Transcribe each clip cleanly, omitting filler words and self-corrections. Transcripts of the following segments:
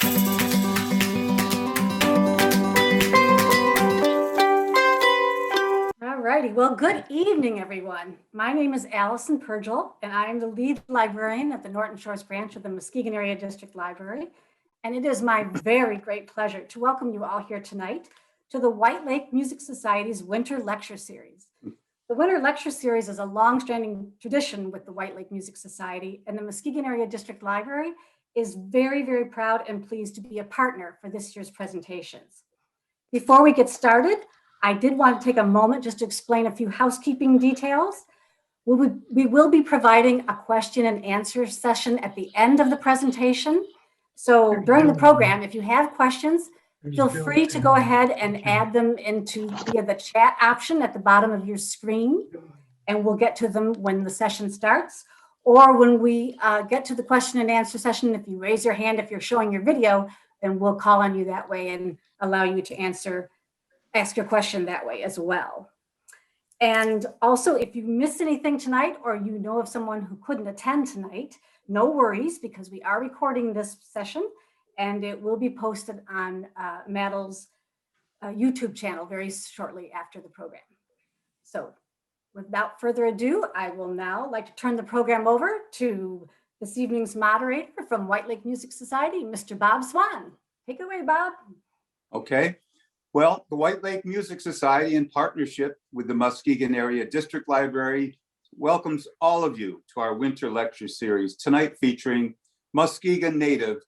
All righty. Well, good evening, everyone. My name is Allison Purgel, and I am the lead librarian at the Norton Shores branch of the Muskegon Area District Library. And it is my very great pleasure to welcome you all here tonight to the White Lake Music Society's Winter Lecture Series. The Winter Lecture Series is a long-standing tradition with the White Lake Music Society, and the Muskegon Area District Library is very, very proud and pleased to be a partner for this year's presentations. Before we get started, I did want to take a moment just to explain a few housekeeping details. We will be providing a question and answer session at the end of the presentation. So during the program, if you have questions, feel free to go ahead and add them via the chat option at the bottom of your screen, and we'll get to them when the session starts. Or when we get to the question and answer session, if you raise your hand, if you're showing your video, then we'll call on you that way and allow you to ask your question that way as well. And also, if you missed anything tonight, or you know of someone who couldn't attend tonight, no worries, because we are recording this session and it will be posted on Madel's YouTube channel very shortly after the program. So without further ado, I will now like to turn the program over to this evening's moderator from White Lake Music Society, Mr. Bob Swan. Take it away, Bob. Okay. Well, the White Lake Music Society, in partnership with the Muskegon Area District Library, welcomes all of you to our winter lecture series, tonight featuring Muskegon native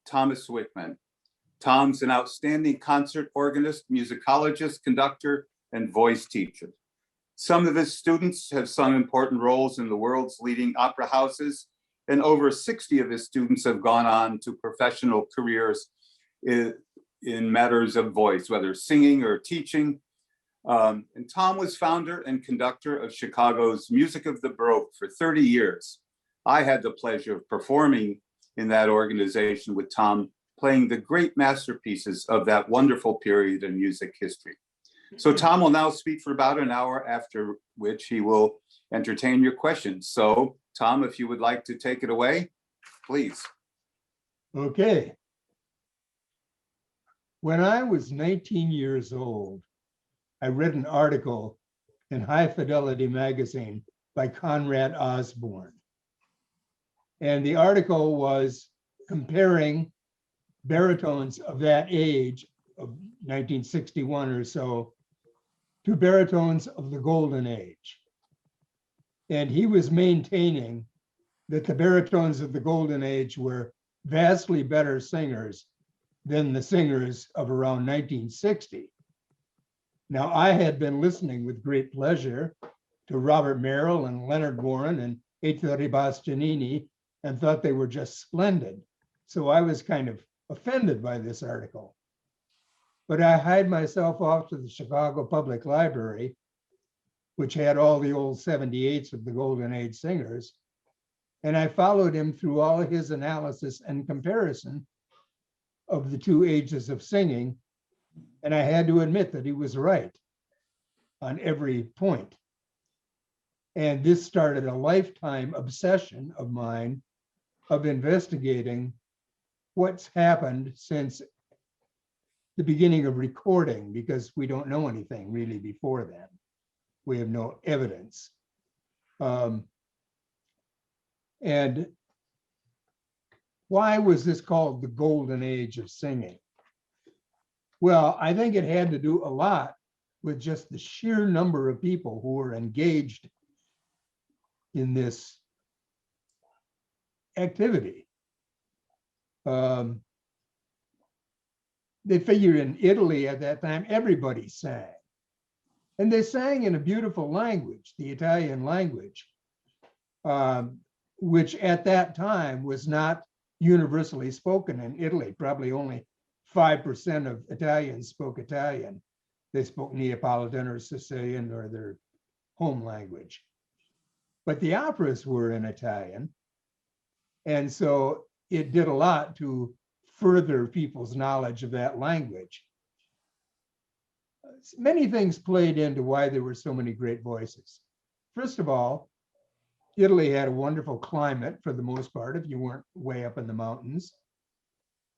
Thomas Wikman. Tom's an outstanding concert organist, musicologist, conductor, and voice teacher. Some of his students have sung important roles in the world's leading opera houses, and over 60 of his students have gone on to professional careers in matters of voice, whether singing or teaching. And Tom was founder and conductor of Chicago's Music of the Baroque for 30 years. I had the pleasure of performing in that organization with Tom, playing the great masterpieces of that wonderful period in music history. So Tom will now speak for about an hour, after which he will entertain your questions. So Tom, if you would like to take it away, please. Okay. When I was 19 years old, I read an article in High Fidelity magazine by Conrad Osborne. And the article was comparing baritones of that age, of 1961 or so, to baritones of the Golden Age. And he was maintaining that the baritones of the Golden Age were vastly better singers than the singers of around 1960. Now, I had been listening with great pleasure to Robert Merrill and Leonard Warren and Ettore Bastianini and thought they were just splendid. So I was kind of offended by this article. But I hied myself off to the Chicago Public Library, which had all the old 78s of the Golden Age singers. And I followed him through all of his analysis and comparison of the two ages of singing. And I had to admit that he was right on every point. And this started a lifetime obsession of mine of investigating what's happened since the beginning of recording, because we don't know anything really before then. We have no evidence. And why was this called the Golden Age of singing? Well, I think it had to do a lot with just the sheer number of people who were engaged in this activity. They figured in Italy at that time, everybody sang. And they sang in a beautiful language, the Italian language, which at that time was not universally spoken in Italy. Probably only 5% of Italians spoke Italian. They spoke Neapolitan or Sicilian or their home language. But the operas were in Italian. And so it did a lot to further people's knowledge of that language. Many things played into why there were so many great voices. First of all, Italy had a wonderful climate for the most part, if you weren't way up in the mountains.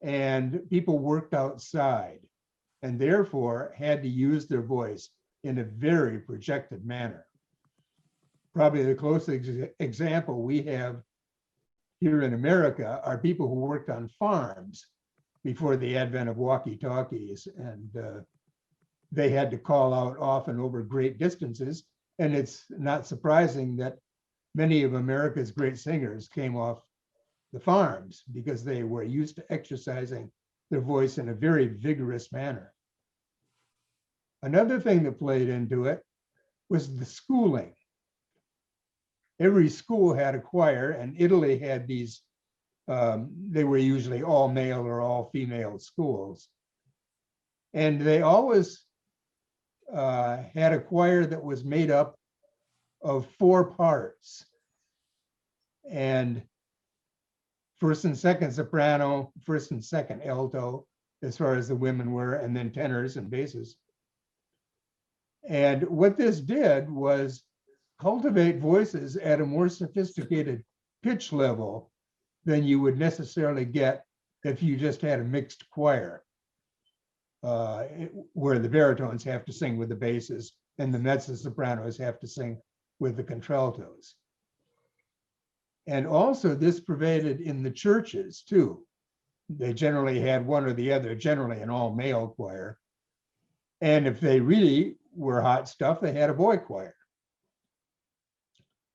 and people worked outside and therefore had to use their voice in a very projected manner. Probably the closest example we have here in America are people who worked on farms before the advent of walkie-talkies, and they had to call out often over great distances. And it's not surprising that many of America's great singers came off the farms because they were used to exercising their voice in a very vigorous manner. Another thing that played into it was the schooling. Every school had a choir, and Italy had these, they were usually all male or all female schools. And they always had a choir that was made up of 4 parts. And first and second soprano, first and second alto, as far as the women were, and then tenors and basses. And what this did was cultivate voices at a more sophisticated pitch level than you would necessarily get if you just had a mixed choir, where the baritones have to sing with the basses and the mezzo-sopranos have to sing with the contraltos. And also this pervaded in the churches too. They generally had one or the other, generally an all-male choir. And if they really were hot stuff, they had a boy choir.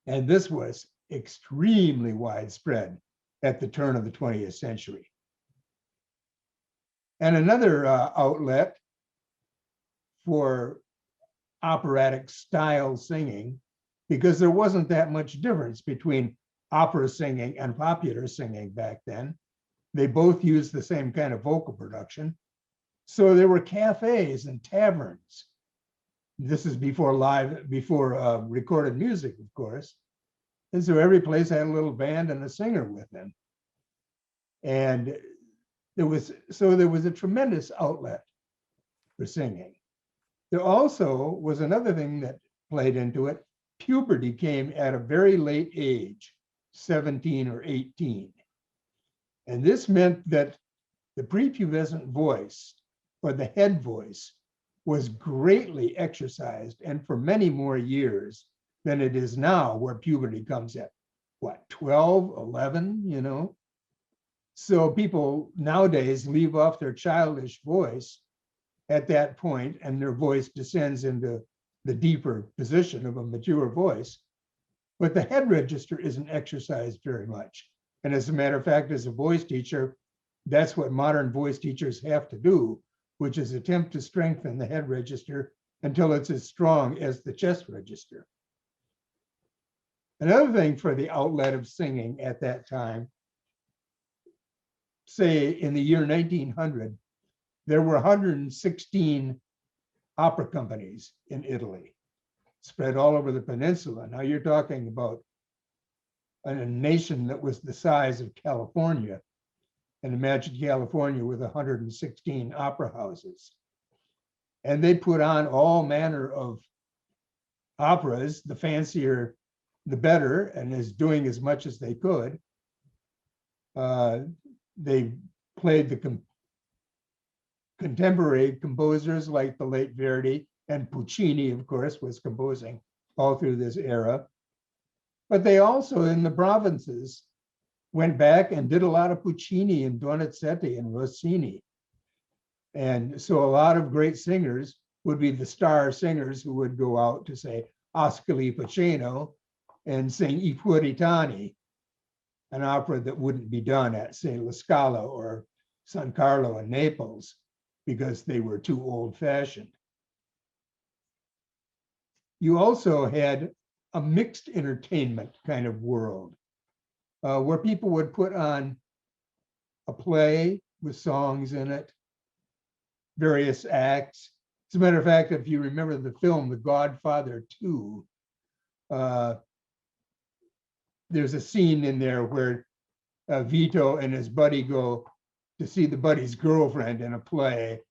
And this was extremely widespread at the turn of the 20th century. And another outlet for operatic style singing, because there wasn't that much difference between opera singing and popular singing back then. They both used the same kind of vocal production. So there were cafes and taverns. This is before recorded music, of course. And so every place had a little band and a singer with them. And there was a tremendous outlet for singing. There also was another thing that played into it. Puberty came at a very late age, 17 or 18. And this meant that the prepubescent voice, or the head voice, was greatly exercised, and for many more years than it is now, where puberty comes at, what, 12, 11, you know? So people nowadays leave off their childish voice at that point, and their voice descends into the deeper position of a mature voice. But the head register isn't exercised very much. And as a matter of fact, as a voice teacher, that's what modern voice teachers have to do, which is attempt to strengthen the head register until it's as strong as the chest register. Another thing for the outlet of singing at that time, say in the year 1900, there were 116 opera companies in Italy, spread all over the peninsula. Now you're talking about a nation that was the size of California. And imagine California with 116 opera houses. And they put on all manner of operas, the fancier, the better, and is doing as much as they could. They played the contemporary composers like the late Verdi, and Puccini, of course, was composing all through this era. But they also, in the provinces, went back and did a lot of Puccini and Donizetti and Rossini. And so a lot of great singers would be the star singers who would go out to, say, Ascoli Piceno and sing I Puritani, an opera that wouldn't be done at, say, La Scala or San Carlo in Naples because they were too old-fashioned. You also had a mixed entertainment kind of world where people would put on a play with songs in it, various acts. As a matter of fact, if you remember the film, The Godfather 2, there's a scene in there where Vito and his buddy go to see the buddy's girlfriend in a play,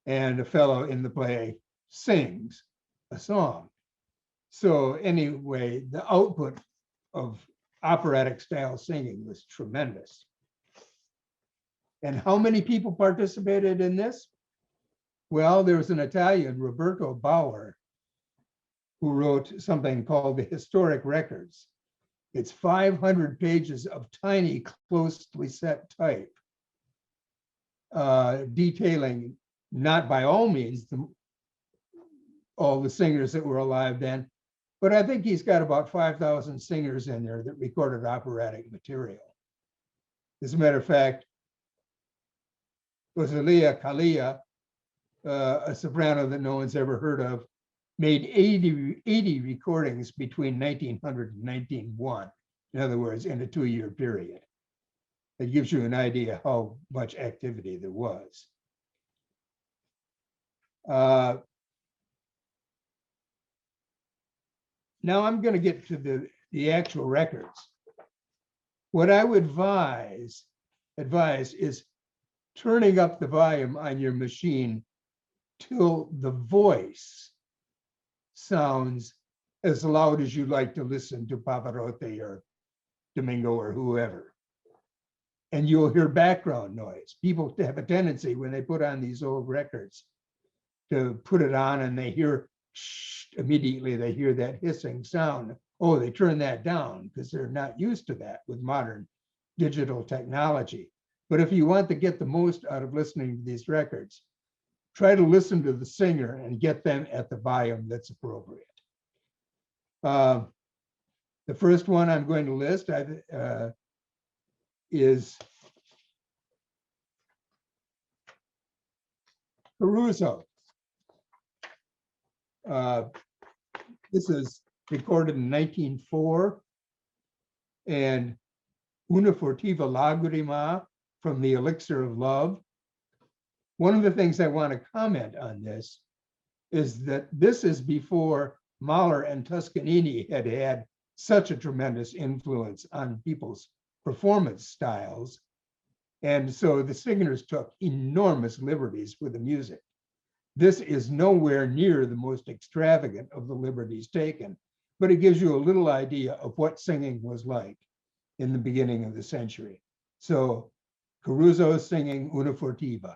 and a fellow in the play sings a song. So anyway, the output of operatic style singing was tremendous. And how many people participated in this? Well, there was an Italian, Roberto Bauer, who wrote something called the Historic Records. It's 500 pages of tiny, closely set type, detailing, not by all means all the singers that were alive then, but I think he's got about 5,000 singers in there that recorded operatic material. As a matter of fact, Rosalia Kalia, a soprano that no one's ever heard of, made 80 recordings between 1900 and 1901. In other words, in a 2-year period. It gives you an idea how much activity there was. Now I'm going to get to the actual records. What I would advise is turning up the volume on your machine till the voice sounds as loud as you like to listen to Pavarotti or Domingo or whoever. And you'll hear background noise. People have a tendency when they put on these old records to put it on and they hear, immediately they hear that hissing sound. Oh, they turn that down because they're not used to that with modern digital technology. But if you want to get the most out of listening to these records, try to listen to the singer and get them at the volume that's appropriate. The first one I'm going to list is Caruso. This is recorded in 1904, and Una furtiva lagrima from the Elixir of Love. One of the things I want to comment on this is that this is before Mahler and Toscanini had such a tremendous influence on people's performance styles. And so the singers took enormous liberties with the music. This is nowhere near the most extravagant of the liberties taken, but it gives you a little idea of what singing was like in the beginning of the century. So Caruso singing Una furtiva.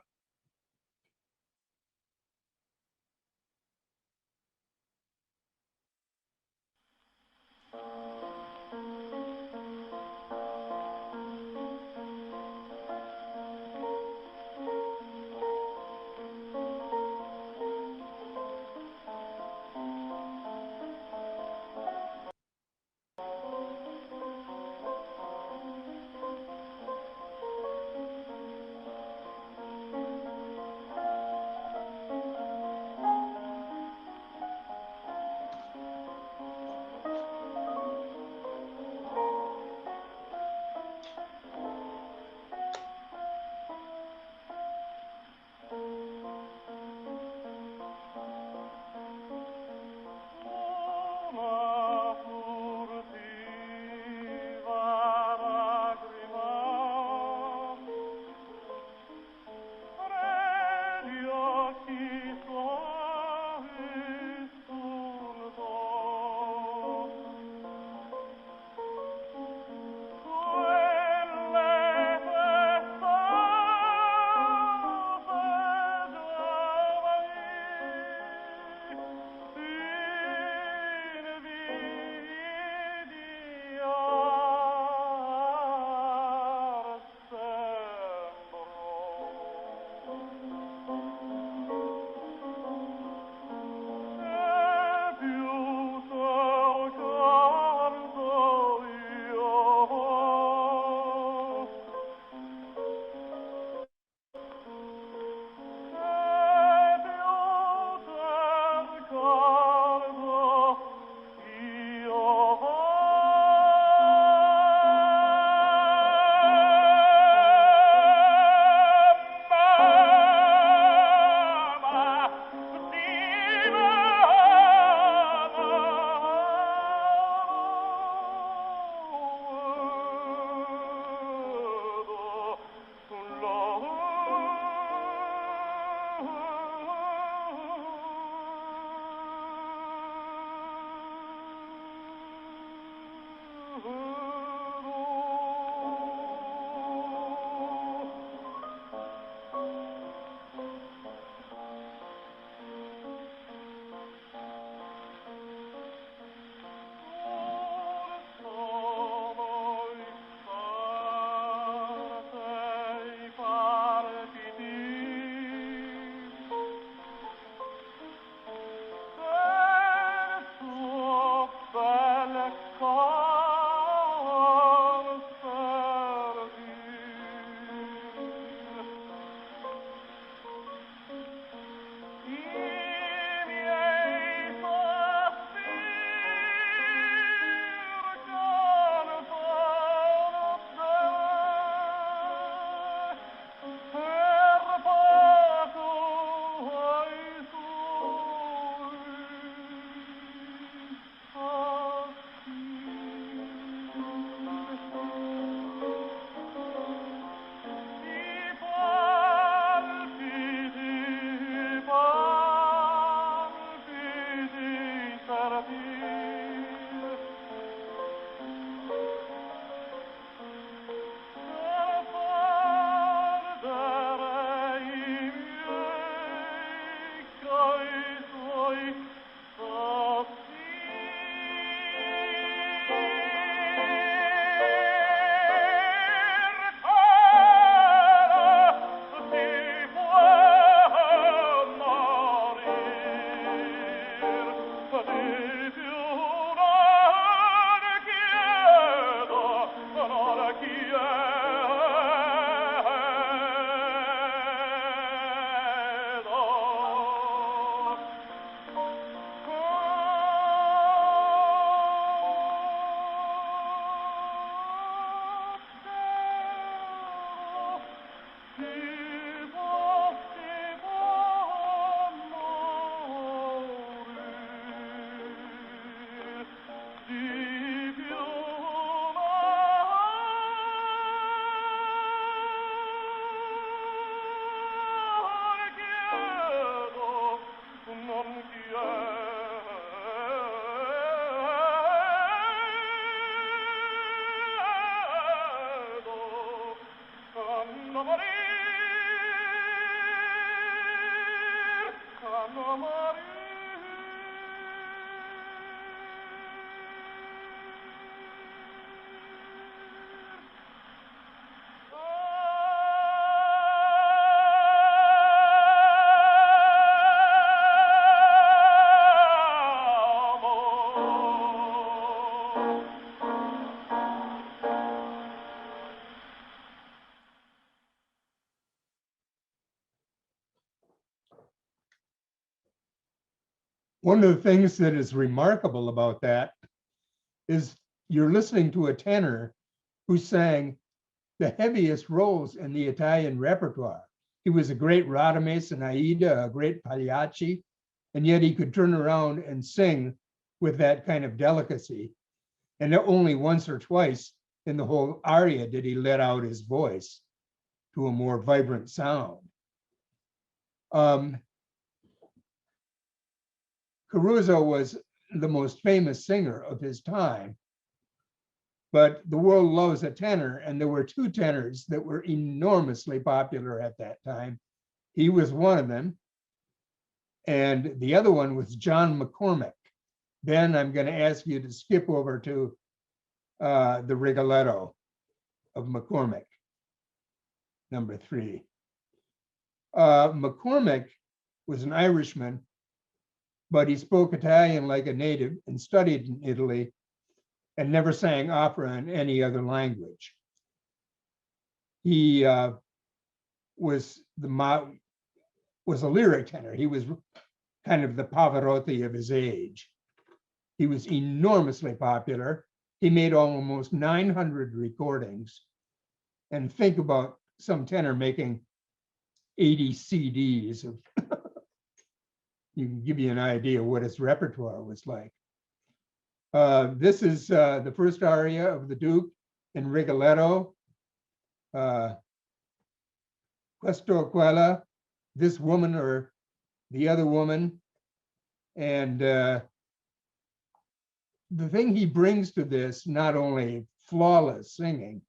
One of the things that is remarkable about that is you're listening to a tenor who sang the heaviest roles in the Italian repertoire. He was a great Radames and Aida, a great Pagliacci, and yet he could turn around and sing with that kind of delicacy. And only once or twice in the whole aria did he let out his voice to a more vibrant sound. Caruso was the most famous singer of his time, but the world loves a tenor, and there were two tenors that were enormously popular at that time. He was one of them, and the other one was John McCormick. Ben, I'm going to ask you to skip over to the Rigoletto of McCormick, number 3. McCormick was an Irishman, but he spoke Italian like a native and studied in Italy and never sang opera in any other language. He was a lyric tenor. He was kind of the Pavarotti of his age. He was enormously popular. He made almost 900 recordings. And think about some tenor making 80 CDs of you can give you an idea what his repertoire was like. This is the first aria of the Duke in Rigoletto. Questo, quella, this woman or the other woman. And the thing he brings to this, not only flawless singing,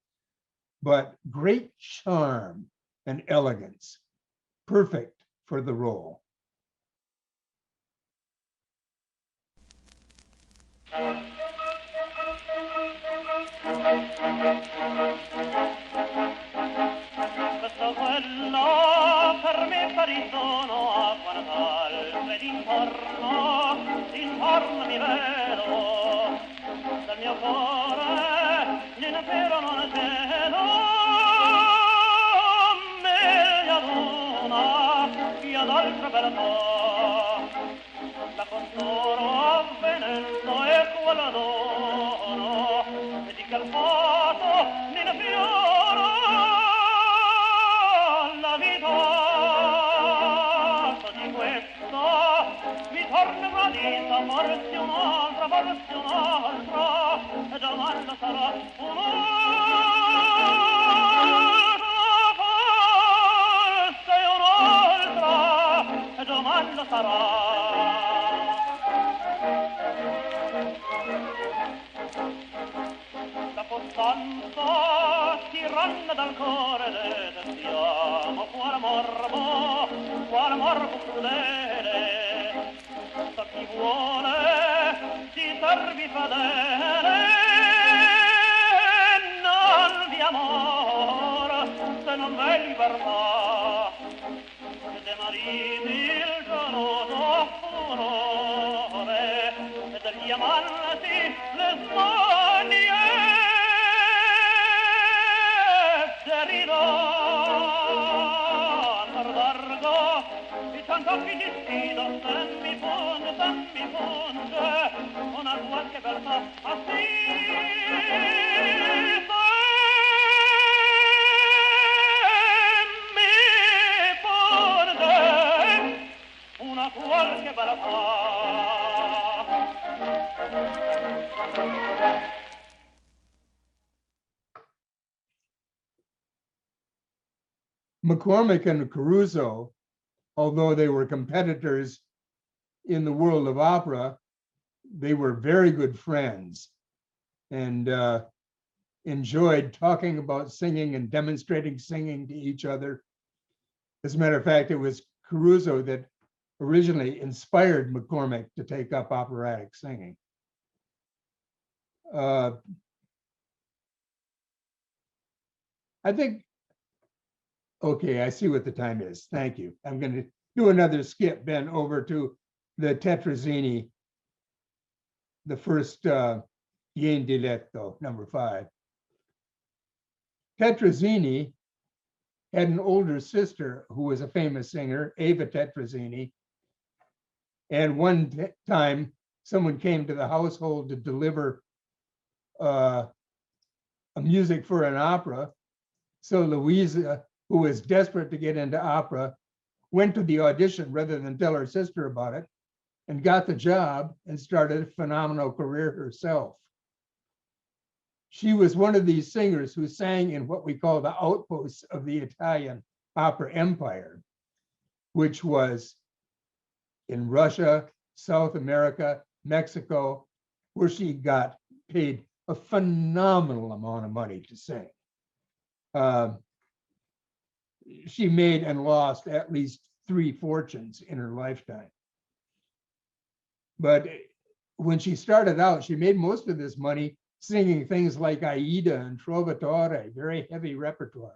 but great charm and elegance, perfect for the role. Questo quello per me parisono a guardare d'intorno mi vedo del mio cuore l'intero non cedo meglio ad una che ad altra beltà la costoro avvenendo e quella dono e di che il fato ne fiora la vita di questo mi torna gradita forse un'altra e domanda sarà un'altra e domanda sarà costanza tiranna dal cuore le sentiamo quale morbo crudele sa chi vuole si servi fedele non vi amor se non v'è libertà e dei mariti il geloso furore e degli amanti le smanie Occhi di sfido, se mi funge una qualche beltà assì, se mi funge una qualche beltà. McCormick and Caruso, although they were competitors in the world of opera, they were very good friends and enjoyed talking about singing and demonstrating singing to each other. As a matter of fact, it was Caruso that originally inspired McCormick to take up operatic singing. I think, okay, I see what the time is. Thank you. I'm going to do another skip, Ben, over to the Tetrazzini, the first Yen Diletto, number 5. Tetrazzini had an older sister who was a famous singer, Ava Tetrazzini. And one time, someone came to the household to deliver a music for an opera. So Louisa, who was desperate to get into opera, went to the audition rather than tell her sister about it, and got the job and started a phenomenal career herself. She was one of these singers who sang in what we call the outposts of the Italian opera empire, which was in Russia, South America, Mexico, where she got paid a phenomenal amount of money to sing. She made and lost at least 3 fortunes in her lifetime. But when she started out, she made most of this money singing things like Aida and Trovatore, very heavy repertoire.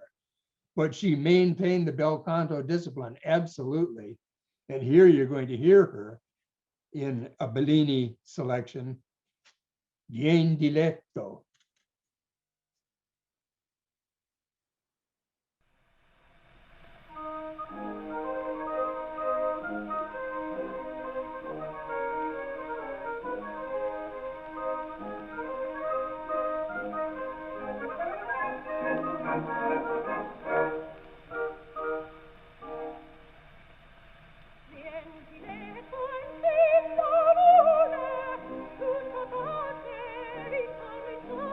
But she maintained the bel canto discipline, absolutely. And here you're going to hear her in a Bellini selection, Bien diletto. Tutto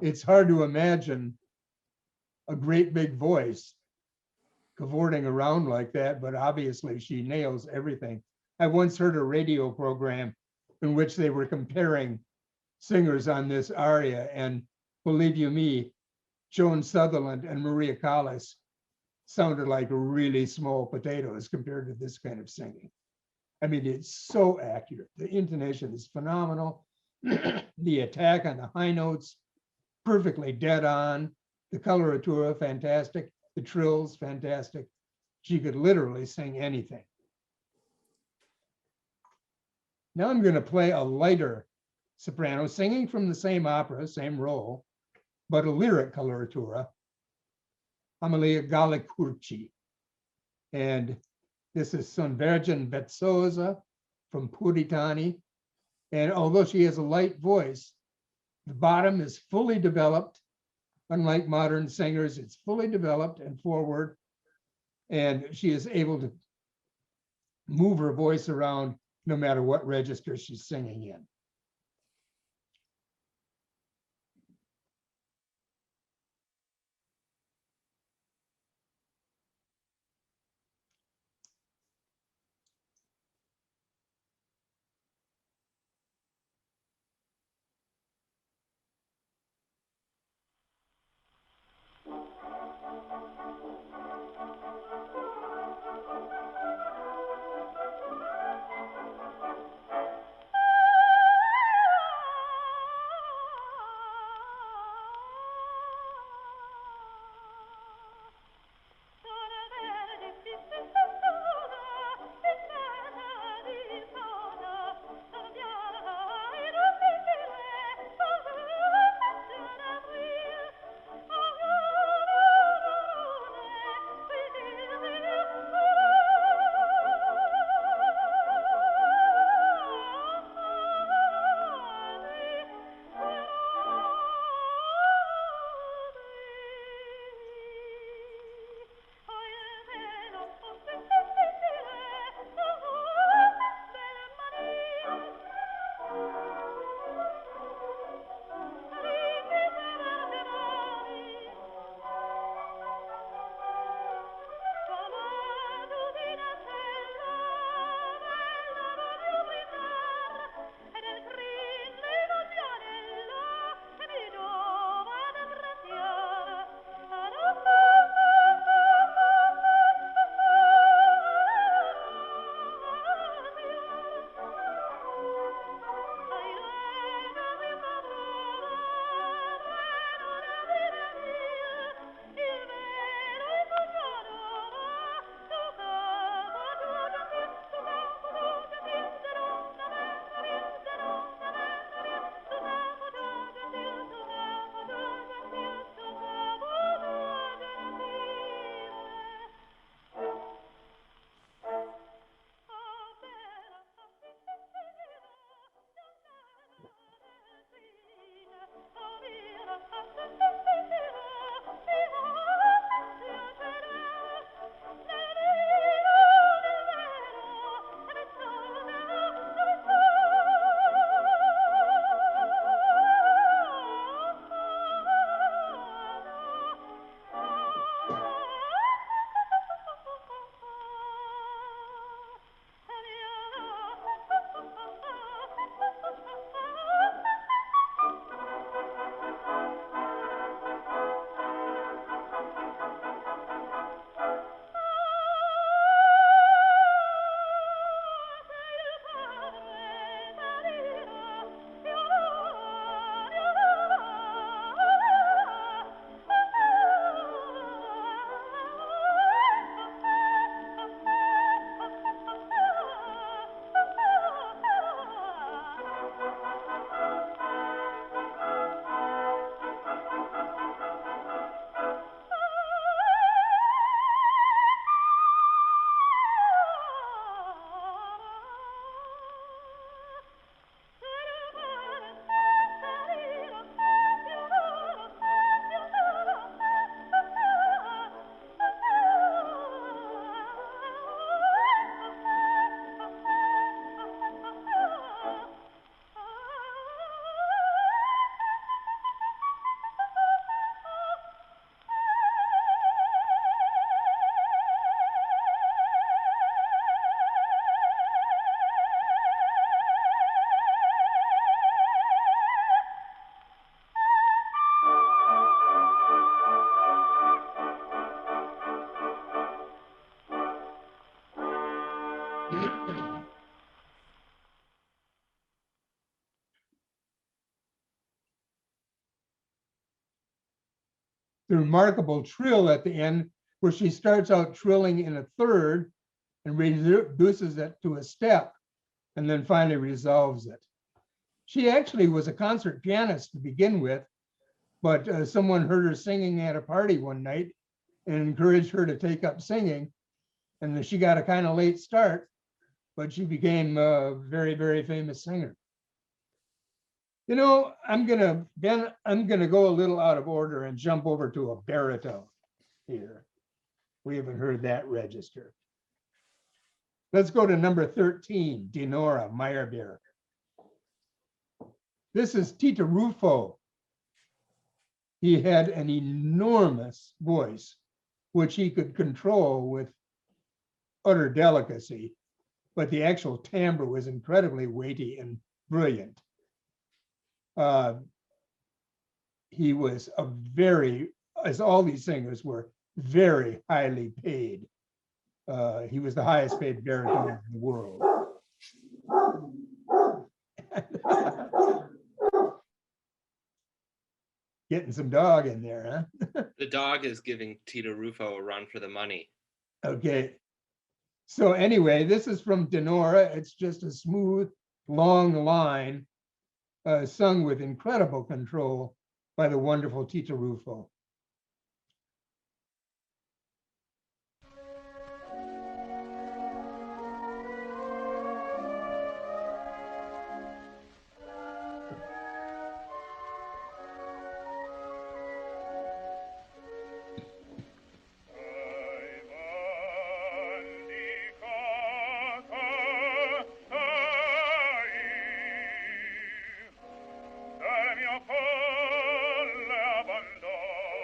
it's hard to imagine a great big voice cavorting around like that, but obviously she nails everything. I once heard a radio program in which they were comparing singers on this aria, and believe you me, Joan Sutherland and Maria Callas sounded like really small potatoes compared to this kind of singing. I mean, it's so accurate. The intonation is phenomenal. The attack on the high notes, perfectly dead on. The coloratura, fantastic. The trills, fantastic. She could literally sing anything. Now I'm going to play a lighter soprano, singing from the same opera, same role, but a lyric coloratura, Amalia Gallicurci. And this is Son Vergine Vezzosa from Puritani. And although she has a light voice, the bottom is fully developed. Unlike modern singers, it's fully developed and forward. And she is able to move her voice around no matter what register she's singing in. the remarkable trill at the end, where she starts out trilling in a third and reduces it to a step, and then finally resolves it. She actually was a concert pianist to begin with, but someone heard her singing at a party one night and encouraged her to take up singing. And she got a kind of late start, but she became a very, very famous singer. You know, I'm gonna go a little out of order and jump over to a baritone here. We haven't heard that register. Let's go to number 13, Dinora Meyerbeer. This is Tita Rufo. He had an enormous voice, which he could control with utter delicacy, but the actual timbre was incredibly weighty and brilliant. He was a very, as all these singers were, very highly paid. He was the highest paid baritone in the world. Getting some dog in there, huh? The dog is giving Tito Rufo a run for the money. Okay. So anyway, this is from Dinora. It's just a smooth, long line sung with incredible control by the wonderful Tita Rufo. Dal mio colle abbandono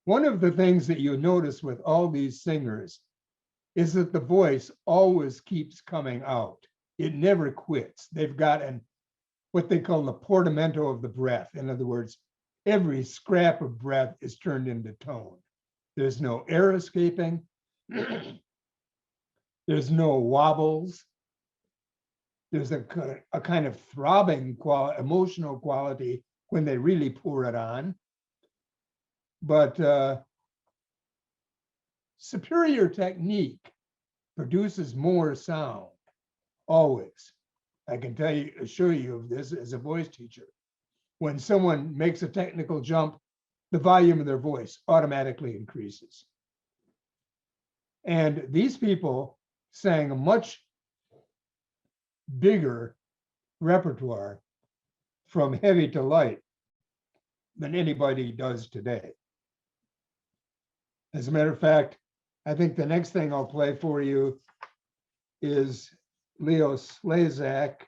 One of the things that you notice with all these singers is that the voice always keeps coming out. It never quits. They've got what they call the portamento of the breath. In other words, every scrap of breath is turned into tone. There's no air escaping. There's no wobbles. There's a kind of throbbing emotional quality when they really pour it on. But superior technique produces more sound, always. I can assure you of this as a voice teacher. When someone makes a technical jump, the volume of their voice automatically increases. And these people sang a much bigger repertoire from heavy to light than anybody does today. As a matter of fact, I think the next thing I'll play for you is Leo Slezak,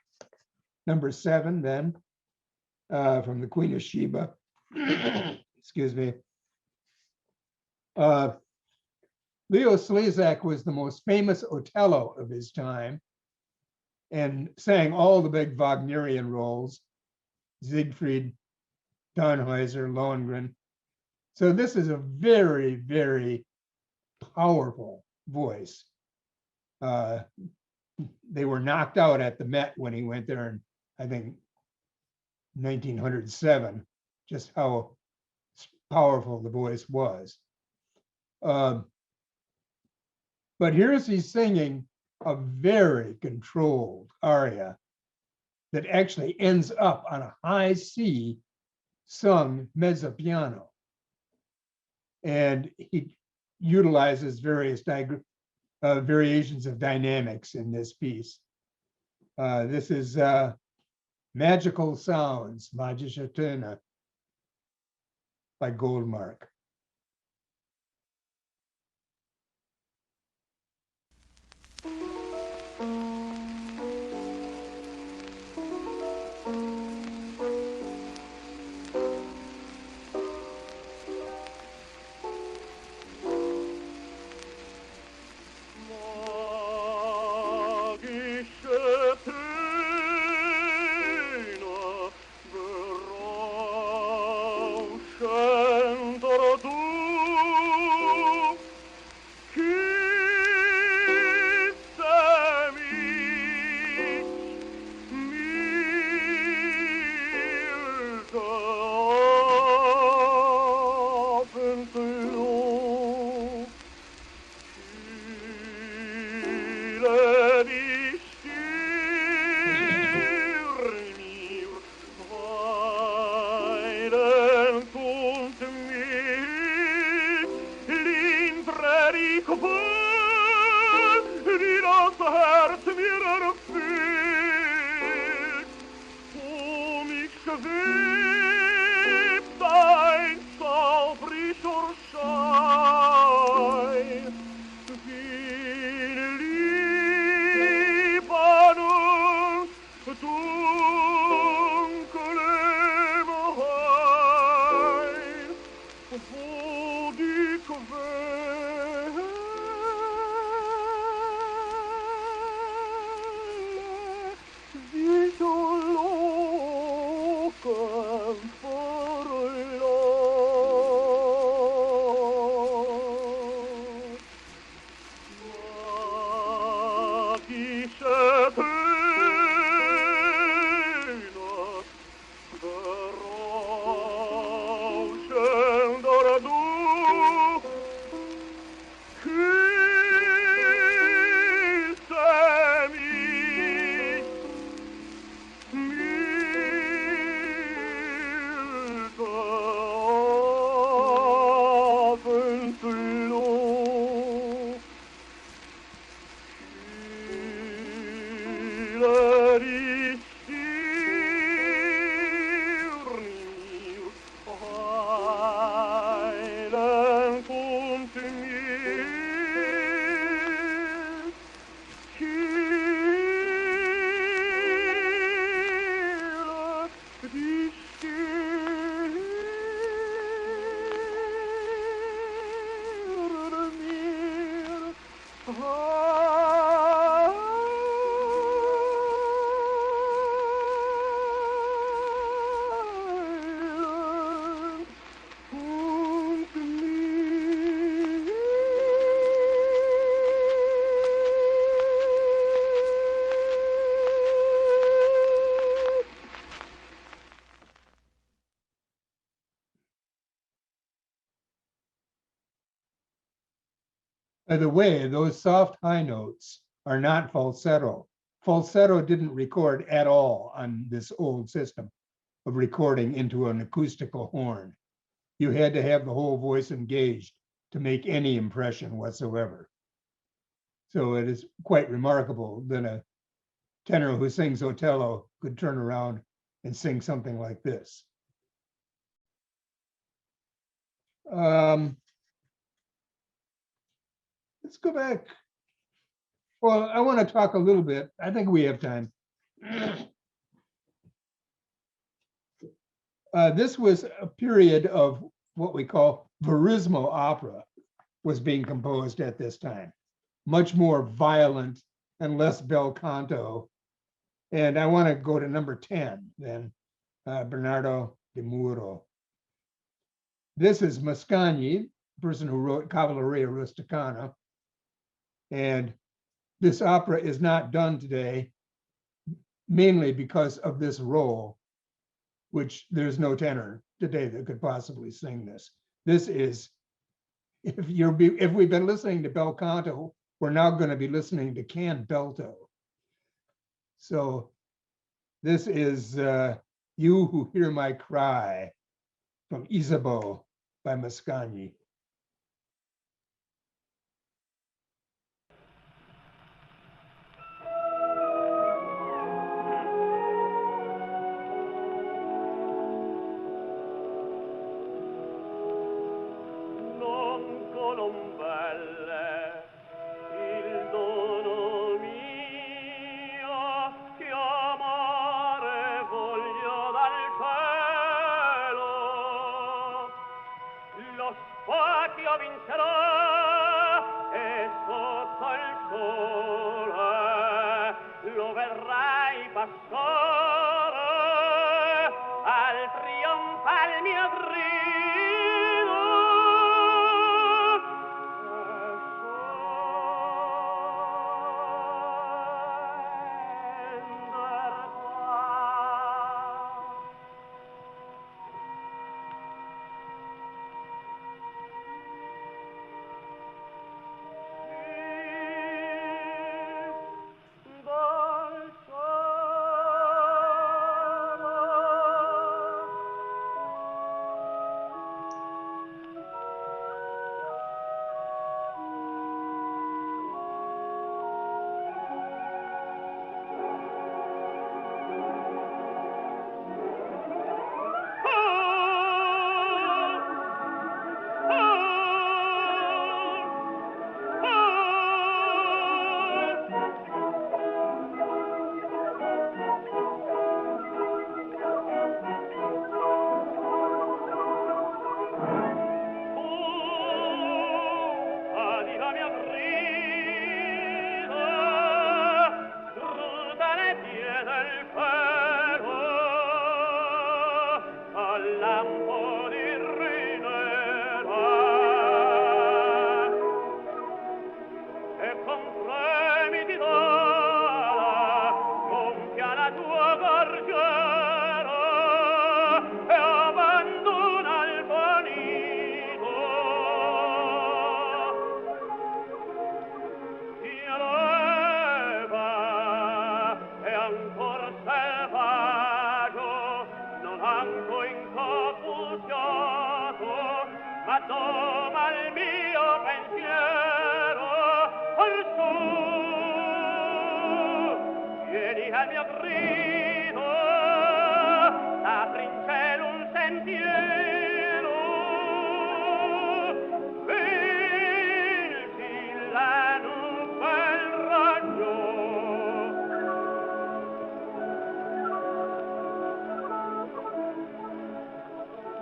number 7 then, from the Queen of Sheba. Excuse me. Leo Slezak was the most famous Otello of his time and sang all the big Wagnerian roles, Siegfried, Tannhäuser, Lohengrin. So this is a very, very powerful voice. They were knocked out at the Met when he went there in, I think, 1907, just how powerful the voice was. But here's he's singing a very controlled aria that actually ends up on a high C sung mezzo piano. And he utilizes various variations of dynamics in this piece. This is Magical Sounds, Magische Töne by Goldmark. By the way, those soft high notes are not falsetto. Falsetto didn't record at all on this old system of recording into an acoustical horn. You had to have the whole voice engaged to make any impression whatsoever. So it is quite remarkable that a tenor who sings Otello could turn around and sing something like this. Let's go back. Well, I want to talk a little bit. I think we have time. This was a period of what we call verismo opera was being composed at this time. Much more violent and less bel canto. And I want to go to number 10 then, Bernardo de Muro. This is Mascagni, person who wrote Cavalleria Rusticana. And this opera is not done today, mainly because of this role, which there's no tenor today that could possibly sing this. This is, if we've been listening to bel canto, we're now going to be listening to canbelto. So this is You Who Hear My Cry from Isabeau by Mascagni. Non colombelle, il dono mio, che amare voglio dal cielo. Lo spacchio vincerà e sotto il sole lo vedrai passare al trionfal mio grido.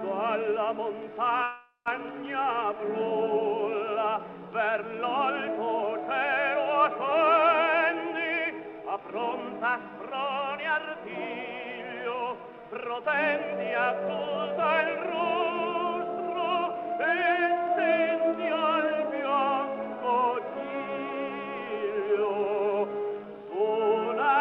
Dalla montagna brulla per l'alto cielo scendi, affronta sproni artiglio, protendi a tutto il rostro, incendi al bianco ciglio, suona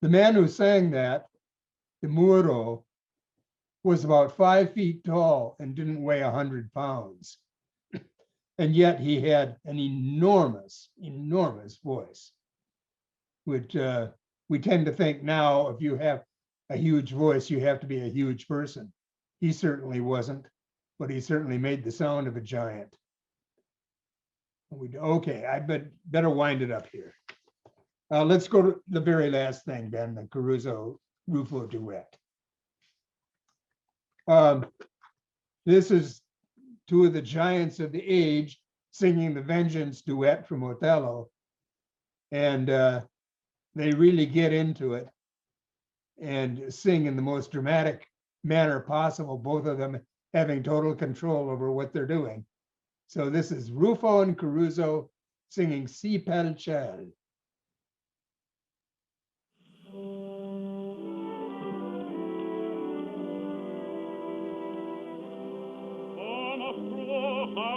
The man who sang that, the Muro, was about 5 feet tall and didn't weigh 100 pounds. And yet he had an enormous, enormous voice, which we tend to think now, if you have a huge voice, you have to be a huge person. He certainly wasn't, but he certainly made the sound of a giant. Okay, I better wind it up here. Let's go to the very last thing, Ben, the Caruso-Rufo duet. This is two of the giants of the age singing the Vengeance duet from Othello. And they really get into it and sing in the most dramatic manner possible, both of them having total control over what they're doing. So this is Rufo and Caruso singing Si pel ciel.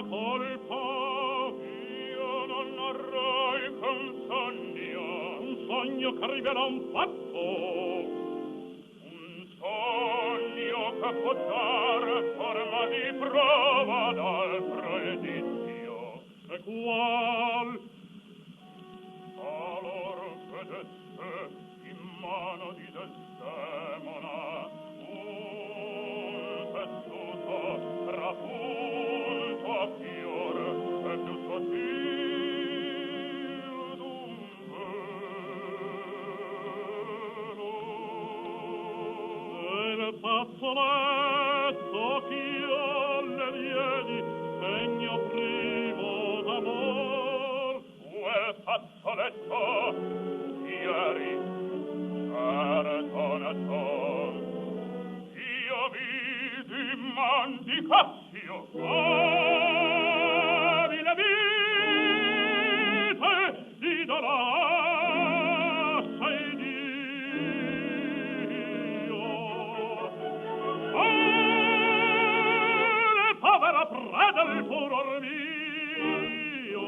Colpa, io non avrei un sogno che rivela un fatto, un sogno che può dare forma di prova dal predizio, e qual allor vedesse in mano di Desdemona un tessuto trapunto a fior e più sottile d'un velo. E il fazzoletto ch'io le diedi, segno primo d'amor, quel fazzoletto ieri certo ne so. Io vidi Mandicassio, abile vite, di dolassa e Dio. Le povera preda il furor mio,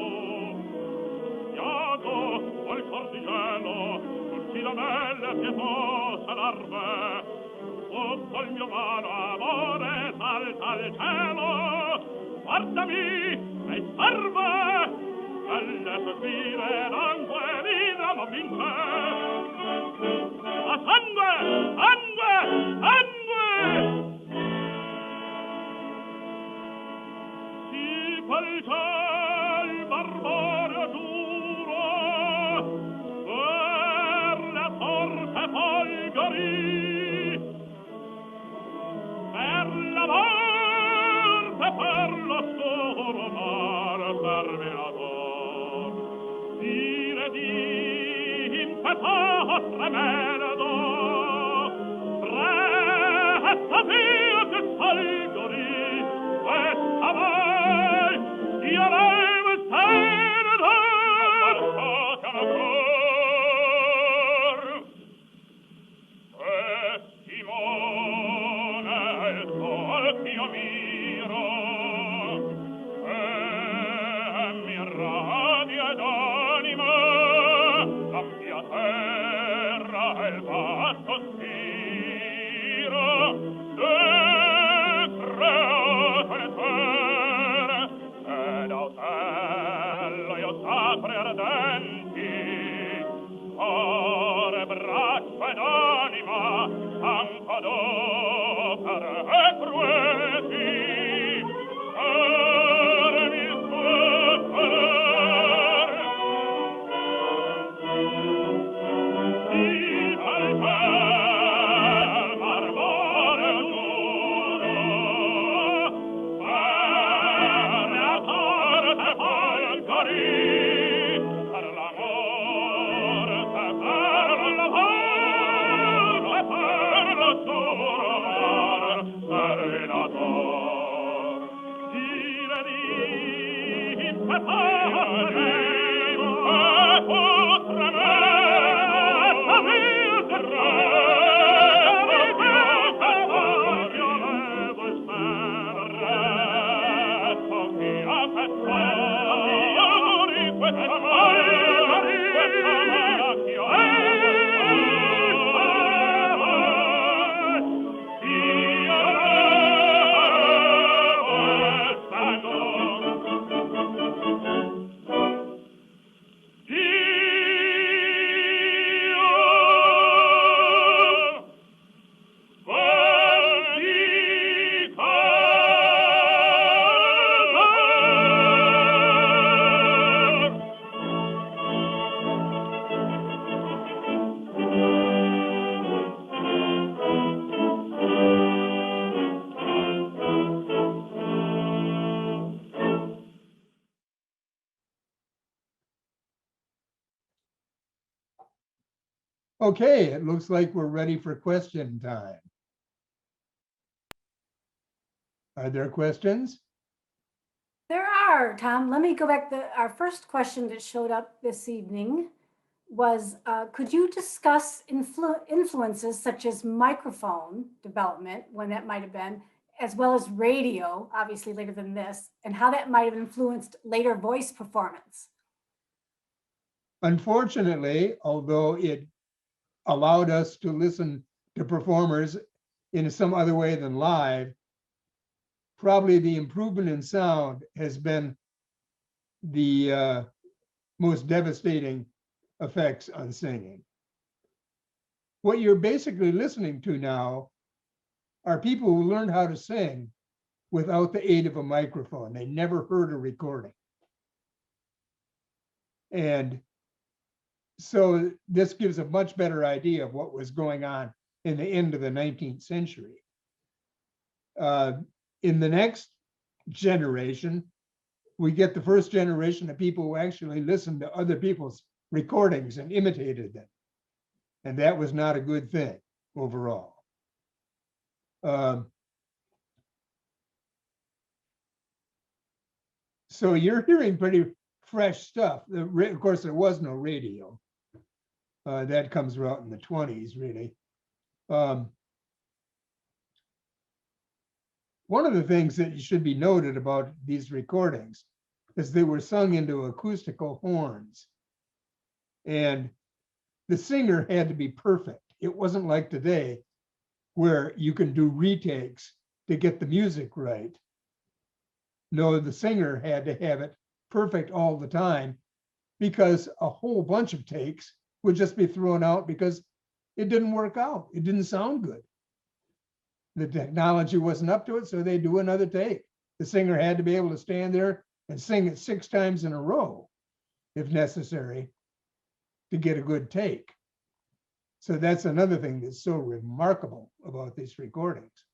Iago, quel corticello, tutti lamelle pietosa larve, tutto il mio vano amore salta al cielo, guardami e serve, belle sospire d'angue vita non vince, ma sangue, sangue, sangue! Si quel ciel barbareo giuro, per la sorte folgorì, per la morte, per l'oscuro mar terminator, dire di impetuoso tremendo, presta via che folgorì, questa mai, io lei mi stendo, portate ancor, testimone il sol che io miro, e mi radia d'anima, l'ampia terra e il vasto spiro, creato nel cuore, ed autello io s'apre ardenti, cuore, braccio ed anima, anco d'opere e crueti, Okay, it looks like we're ready for question time. Are there questions? There are, Tom. Let me go back. Our first question that showed up this evening was, could you discuss influences such as microphone development, when that might have been, as well as radio, obviously later than this, and how that might have influenced later voice performance? Unfortunately, although it allowed us to listen to performers in some other way than live, probably the improvement in sound has been the most devastating effects on singing. What you're basically listening to now are people who learned how to sing without the aid of a microphone. They never heard a recording. And so this gives a much better idea of what was going on in the end of the 19th century. In the next generation, we get the first generation of people who actually listened to other people's recordings and imitated them. And that was not a good thing overall. So you're hearing pretty fresh stuff. Of course, there was no radio. That comes out in the 20s, really. One of the things that should be noted about these recordings is they were sung into acoustical horns. And the singer had to be perfect. It wasn't like today where you can do retakes to get the music right. No, the singer had to have it perfect all the time, because a whole bunch of takes would just be thrown out because it didn't work out. It didn't sound good. The technology wasn't up to it, so they do another take. The singer had to be able to stand there and sing it 6 times in a row, if necessary, to get a good take. So that's another thing that's so remarkable about these recordings.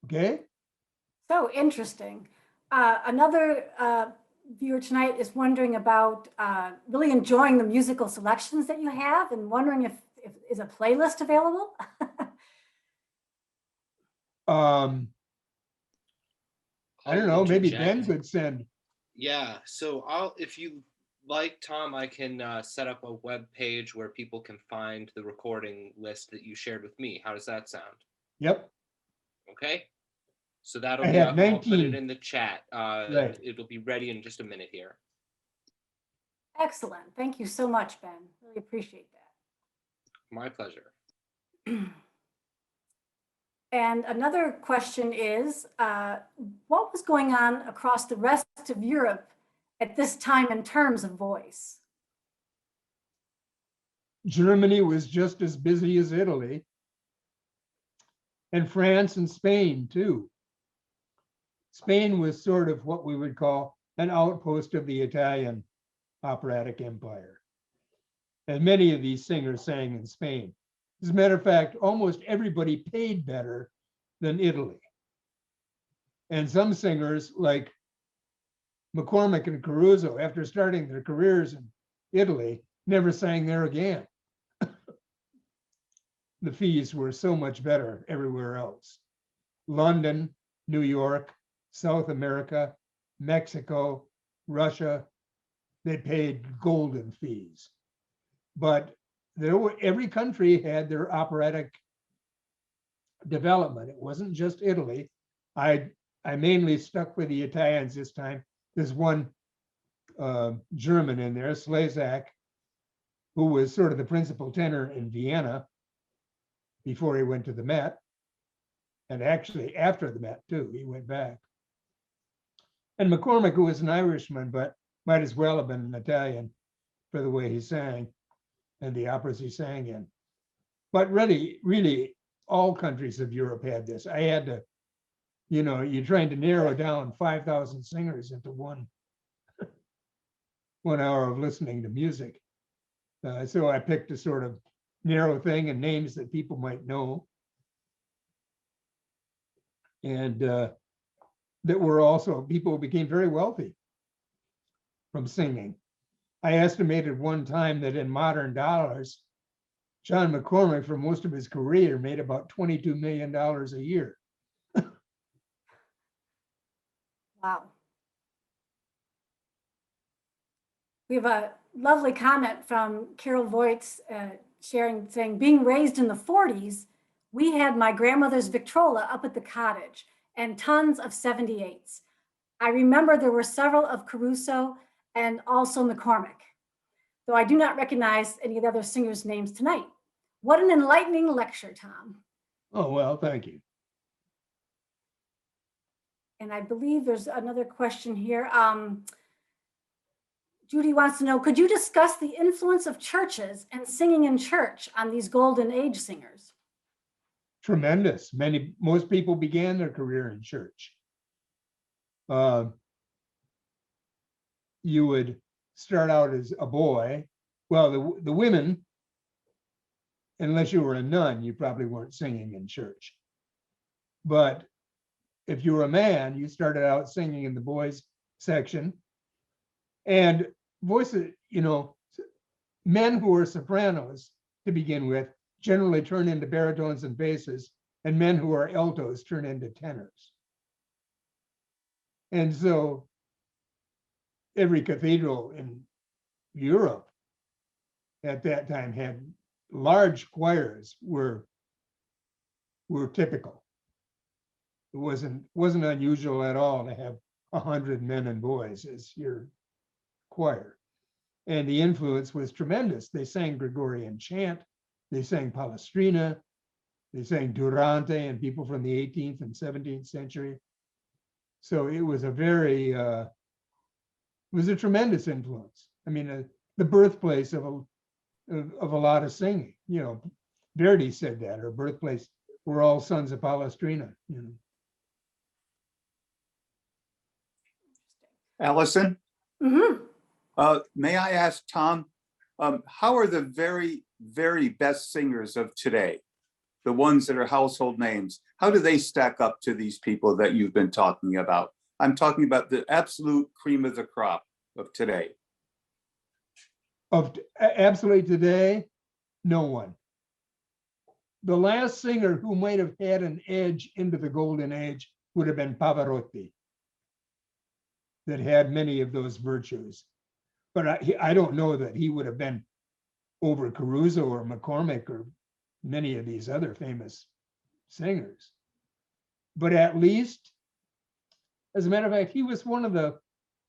Okay? So interesting. Another viewer tonight is wondering about really enjoying the musical selections that you have, and wondering if is a playlist available? I don't know, maybe Ben interject. could send. Yeah, so if you like, Tom, I can set up a web page where people can find the recording list that you shared with me. How does that sound? Yep. Okay. So that'll I be had up. I'll put 19. it in the chat. Right. It'll be ready in just a minute here. Excellent. Thank you so much, Ben. Really appreciate that. My pleasure. And another question is, what was going on across the rest of Europe at this time in terms of voice? Germany was just as busy as Italy, and France and Spain too. Spain was sort of what we would call an outpost of the Italian operatic empire. And many of these singers sang in Spain. As a matter of fact, almost everybody paid better than Italy. And some singers like McCormick and Caruso, after starting their careers in Italy, never sang there again. The fees were so much better everywhere else. London, New York, South America, Mexico, Russia, they paid golden fees. But every country had their operatic development. It wasn't just Italy. I mainly stuck with the Italians this time. There's one German in there, Slezak, who was sort of the principal tenor in Vienna before he went to the Met. And actually after the Met too, he went back. And McCormick, who was an Irishman, but might as well have been an Italian for the way he sang and the operas he sang in. But really, all countries of Europe had this. I had to, you're trying to narrow down 5,000 singers into one hour of listening to music. So I picked a sort of narrow thing and names that people might know. And that were also people who became very wealthy from singing. I estimated one time that in modern dollars, John McCormick, for most of his career, made about $22 million a year. Wow. We have a lovely comment from Carol Voigt saying, being raised in the 40s, we had my grandmother's Victrola up at the cottage and tons of 78s. I remember there were several of Caruso and also McCormick, though I do not recognize any of the other singers' names tonight. What an enlightening lecture, Tom. Oh, well, thank you. And I believe there's another question here. Judy wants to know, could you discuss the influence of churches and singing in church on these golden age singers? Tremendous. Most people began their career in church. You would start out as a boy. Well, the women, unless you were a nun, you probably weren't singing in church. But if you were a man, you started out singing in the boys section. And voices, men who were sopranos to begin with generally turn into baritones and basses, and men who are altos turn into tenors. And so every cathedral in Europe at that time had large choirs were typical. It wasn't unusual at all to have 100 men and boys as your choir. And the influence was tremendous. They sang Gregorian chant, they sang Palestrina, they sang Durante and people from the 18th and 17th century. So it was a tremendous influence. I mean, the birthplace of a lot of singing. Verdi said that, or birthplace were all sons of Palestrina. Allison, Mm-hmm. may I ask Tom, how are the very, very best singers of today, the ones that are household names, how do they stack up to these people that you've been talking about? I'm talking about the absolute cream of the crop of today. Absolutely today, no one. The last singer who might have had an edge into the golden age would have been Pavarotti, that had many of those virtues. But I don't know that he would have been over Caruso or McCormick or many of these other famous singers. But at least, as a matter of fact, he was one of the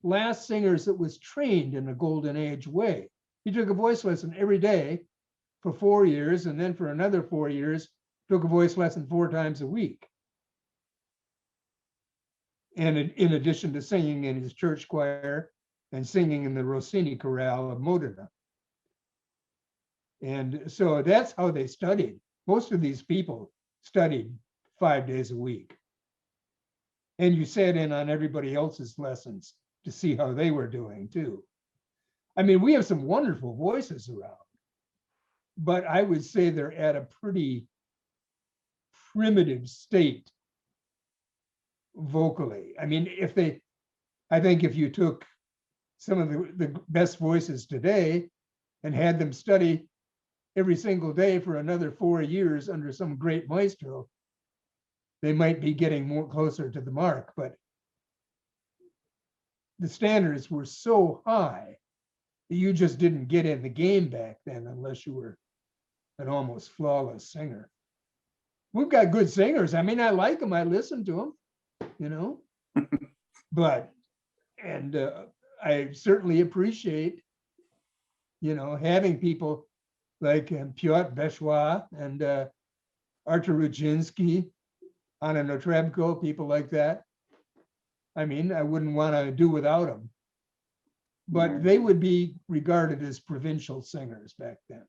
last singers that was trained in a golden age way. He took a voice lesson every day for 4 years, and then for another 4 years, took a voice lesson 4 times a week. And in addition to singing in his church choir and singing in the Rossini chorale of Modena. And so that's how they studied. Most of these people studied 5 days a week. And you sat in on everybody else's lessons to see how they were doing too. I mean, we have some wonderful voices around, but I would say they're at a pretty primitive state vocally. I mean, I think if you took some of the best voices today and had them study every single day for another 4 years under some great maestro, they might be getting more closer to the mark. But the standards were so high that you just didn't get in the game back then unless you were an almost flawless singer. We've got good singers. I mean, I like them. I listen to them, but I certainly appreciate, having people like Piotr Beshwa and Artur Rudzinski, Anna Netrebko, people like that. I mean, I wouldn't want to do without them. But they would be regarded as provincial singers back then.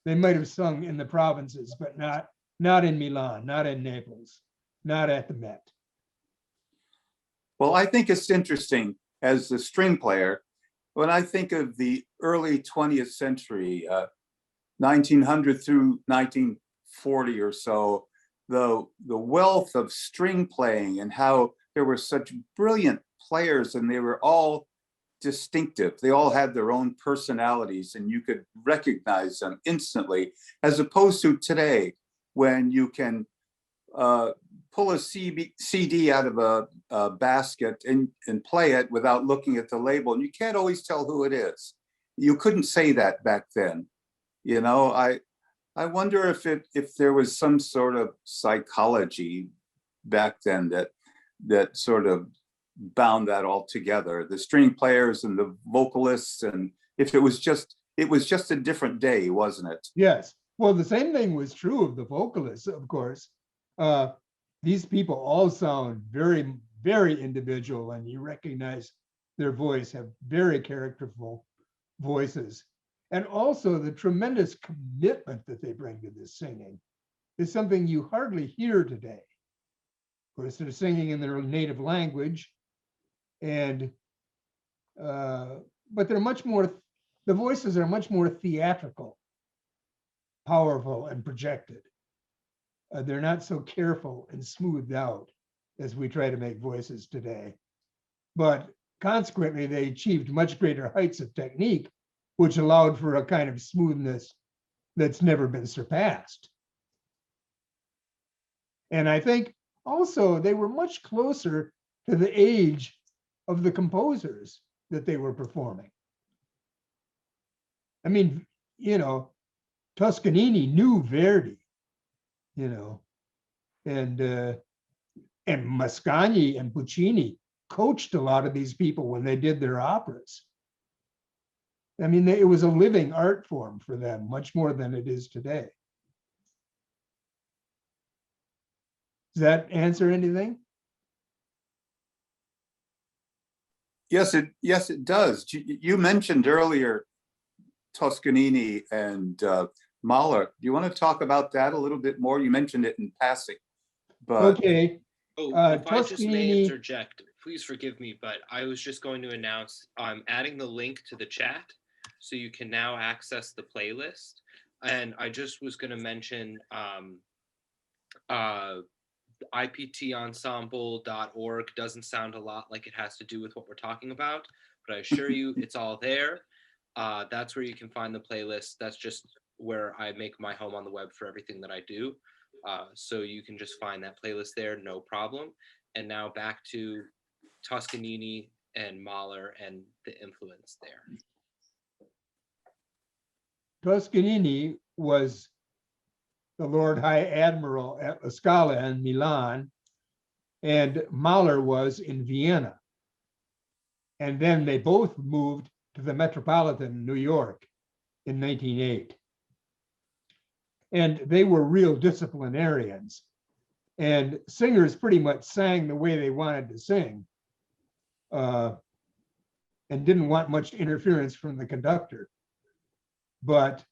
They might have sung in the provinces, but not in Milan, not in Naples, not at the Met. Well, I think it's interesting as a string player, when I think of the early 20th century, 1900 through 1940 or so, the wealth of string playing and how there were such brilliant players and they were all distinctive. They all had their own personalities and you could recognize them instantly, as opposed to today when you can pull a CD out of a basket and play it without looking at the label. And you can't always tell who it is. You couldn't say that back then. You know, I wonder if there was some sort of psychology back then that sort of bound that all together, the string players and the vocalists, and if it was just a different day, wasn't it? Yes. Well, the same thing was true of the vocalists, of course. These people all sound very, very individual, and you recognize their voice, have very characterful voices. And also the tremendous commitment that they bring to this singing is something you hardly hear today. Of course, they're singing in their native language, and but they're much more, the voices are much more theatrical, powerful, and projected. They're not so careful and smoothed out as we try to make voices today. But consequently, they achieved much greater heights of technique, which allowed for a kind of smoothness that's never been surpassed. And I think also they were much closer to the age of the composers that they were performing. I mean, you know, Toscanini knew Verdi, you know, and Mascagni and Puccini coached a lot of these people when they did their operas. I mean, it was a living art form for them, much more than it is today. Does that answer anything? Yes, it does. You mentioned earlier Toscanini and Mahler. Do you want to talk about that a little bit more? You mentioned it in passing, but Okay. Oh, if I just may Toscanini. interject, please forgive me, but I was just going to announce I'm adding the link to the chat so you can now access the playlist. And I just was going to mention iptensemble.org doesn't sound a lot like it has to do with what we're talking about, but I assure you it's all there. That's where you can find the playlist. That's just where I make my home on the web for everything that I do. So you can just find that playlist there, no problem. And now back to Toscanini and Mahler and the influence there. Toscanini was the Lord High Admiral at La Scala in Milan, and Mahler was in Vienna. And then they both moved to the Metropolitan in New York in 1908. And they were real disciplinarians. And singers pretty much sang the way they wanted to sing, and didn't want much interference from the conductor. But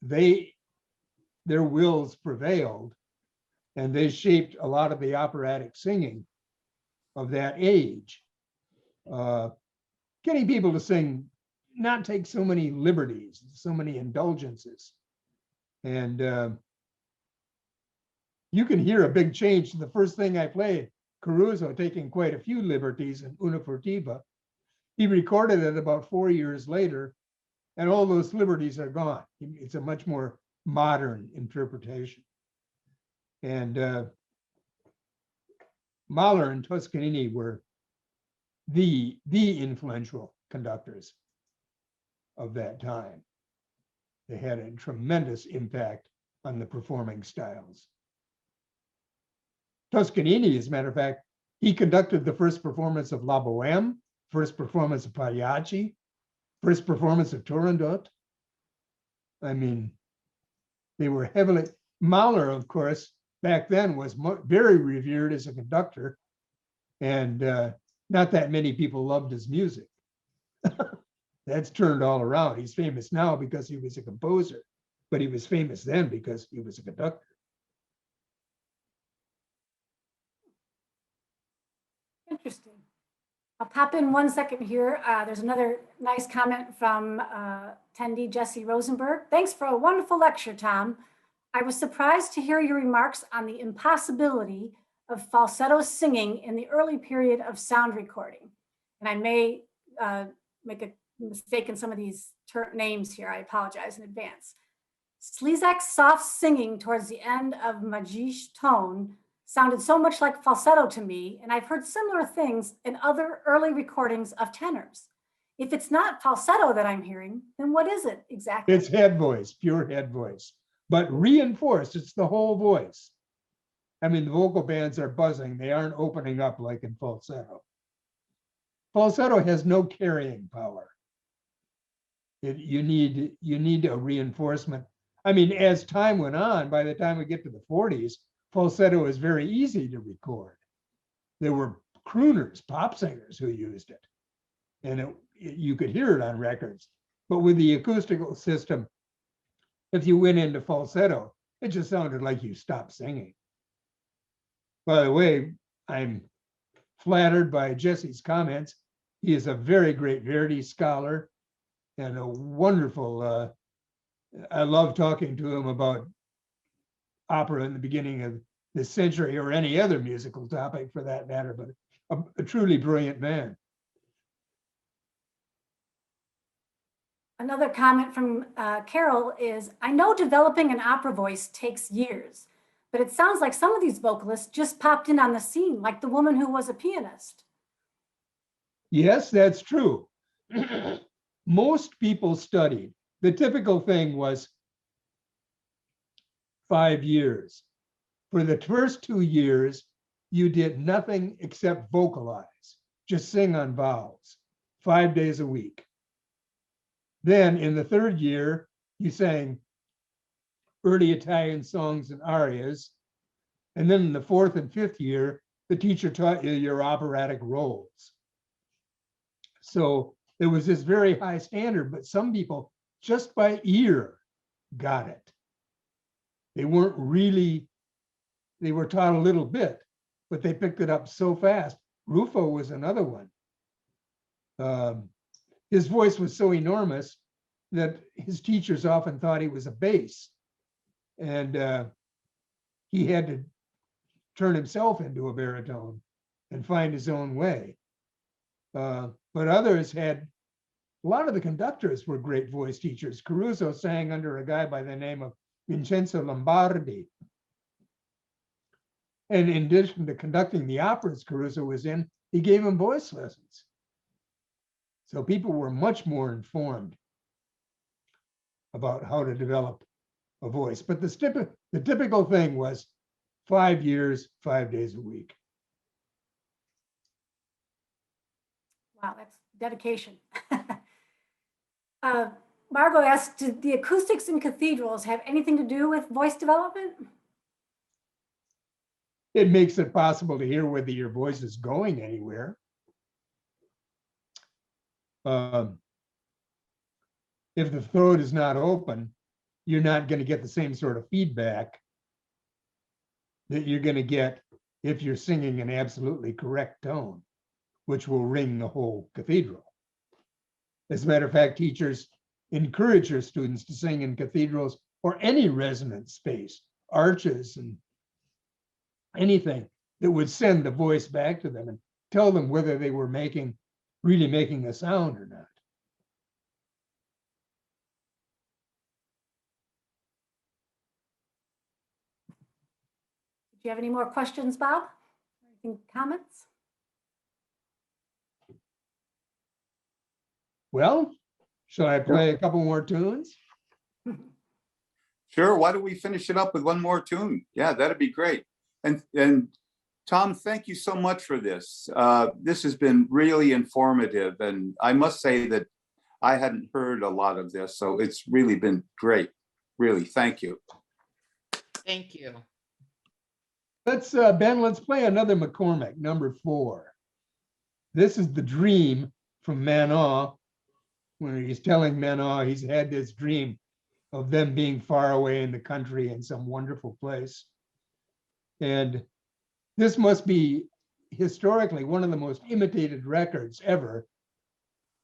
their wills prevailed, and they shaped a lot of the operatic singing of that age, getting people to sing, not take so many liberties, so many indulgences. And you can hear a big change. The first thing I played, Caruso taking quite a few liberties in Una Furtiva. He recorded it about 4 years later, and all those liberties are gone. It's a much more modern interpretation. And Mahler and Toscanini were the influential conductors of that time. They had a tremendous impact on the performing styles. Toscanini, as a matter of fact, he conducted the first performance of La Bohème, first performance of Pagliacci, first performance of Turandot. I mean, they were heavily, Mahler, of course, back then was very revered as a conductor, and not that many people loved his music. That's turned all around. He's famous now because he was a composer, but he was famous then because he was a conductor. Interesting. I'll pop in 1 second here. There's another nice comment from attendee Jesse Rosenberg. Thanks for a wonderful lecture, Tom. I was surprised to hear your remarks on the impossibility of falsetto singing in the early period of sound recording. And I may make a mistake in some of these names here. I apologize in advance. Slezak's soft singing towards the end of Maji's tone sounded so much like falsetto to me, and I've heard similar things in other early recordings of tenors. If it's not falsetto that I'm hearing, then what is it exactly? It's head voice, pure head voice, but reinforced. It's the whole voice. I mean, the vocal bands are buzzing. They aren't opening up like in falsetto. Falsetto has no carrying power. You need a reinforcement. I mean, as time went on, by the time we get to the 40s, falsetto is very easy to record. There were crooners, pop singers who used it, and you could hear it on records. But with the acoustical system, if you went into falsetto, it just sounded like you stopped singing. By the way, I'm flattered by Jesse's comments. He is a very great Verdi scholar and a wonderful, I love talking to him about opera in the beginning of this century or any other musical topic for that matter, but a truly brilliant man. Another comment from Carol is, I know developing an opera voice takes years, but it sounds like some of these vocalists just popped in on the scene, like the woman who was a pianist. Yes, that's true. Most people studied. The typical thing was 5 years. For the first 2 years, you did nothing except vocalize, just sing on vowels, 5 days a week. Then in the third year, you sang early Italian songs and arias. And then in the fourth and fifth year, the teacher taught you your operatic roles. So there was this very high standard, but some people just by ear got it. They weren't really, they were taught a little bit, but they picked it up so fast. Rufo was another one. His voice was so enormous that his teachers often thought he was a bass. And he had to turn himself into a baritone and find his own way. But others had, a lot of the conductors were great voice teachers. Caruso sang under a guy by the name of Vincenzo Lombardi. And in addition to conducting the operas Caruso was in, he gave him voice lessons. So people were much more informed about how to develop a voice. But the typical thing was 5 years, 5 days a week. Wow, that's dedication. Margot asked, did the acoustics in cathedrals have anything to do with voice development? It makes it possible to hear whether your voice is going anywhere. If the throat is not open, you're not going to get the same sort of feedback that you're going to get if you're singing an absolutely correct tone, which will ring the whole cathedral. As a matter of fact, teachers encourage their students to sing in cathedrals or any resonant space, arches and anything that would send the voice back to them and tell them whether they were really making a sound or not. Do you have any more questions, Bob? Any comments? Well, shall I play a couple more tunes? Sure, why don't we finish it up with one more tune? Yeah, that'd be great. And Tom, thank you so much for this. This has been really informative, and I must say that I hadn't heard a lot of this, so it's really been great. Really, thank you. Thank you. Let's, Ben, let's play another McCormick, number 4. This is the dream from Manon, when he's telling Manon he's had this dream of them being far away in the country in some wonderful place. And this must be historically one of the most imitated records ever,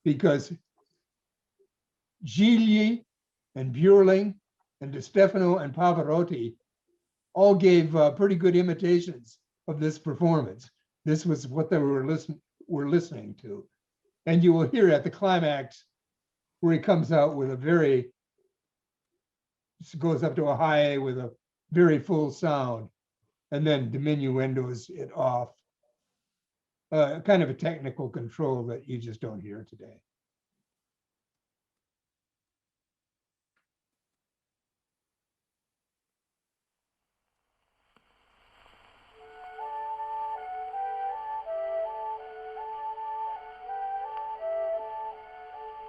because Gigli and Burling and De Stefano and Pavarotti all gave pretty good imitations of this performance. This was what they were listening to. And you will hear at the climax where he comes out with a very, goes up to a high with a very full sound, and then diminuendos it off. Kind of a technical control that you just don't hear today.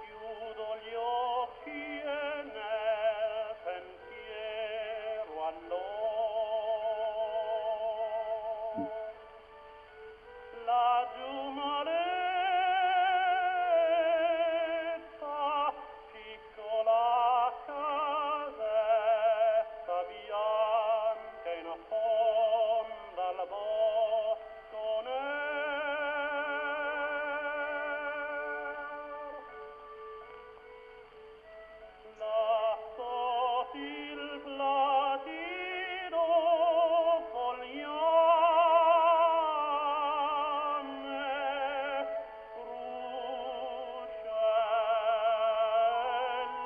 Chiudo gli occhi e nel pensiero allora laggiù maletta, piccola casetta bianca in fondo al bosco nero. Lasso il platino fogliame, ruscelli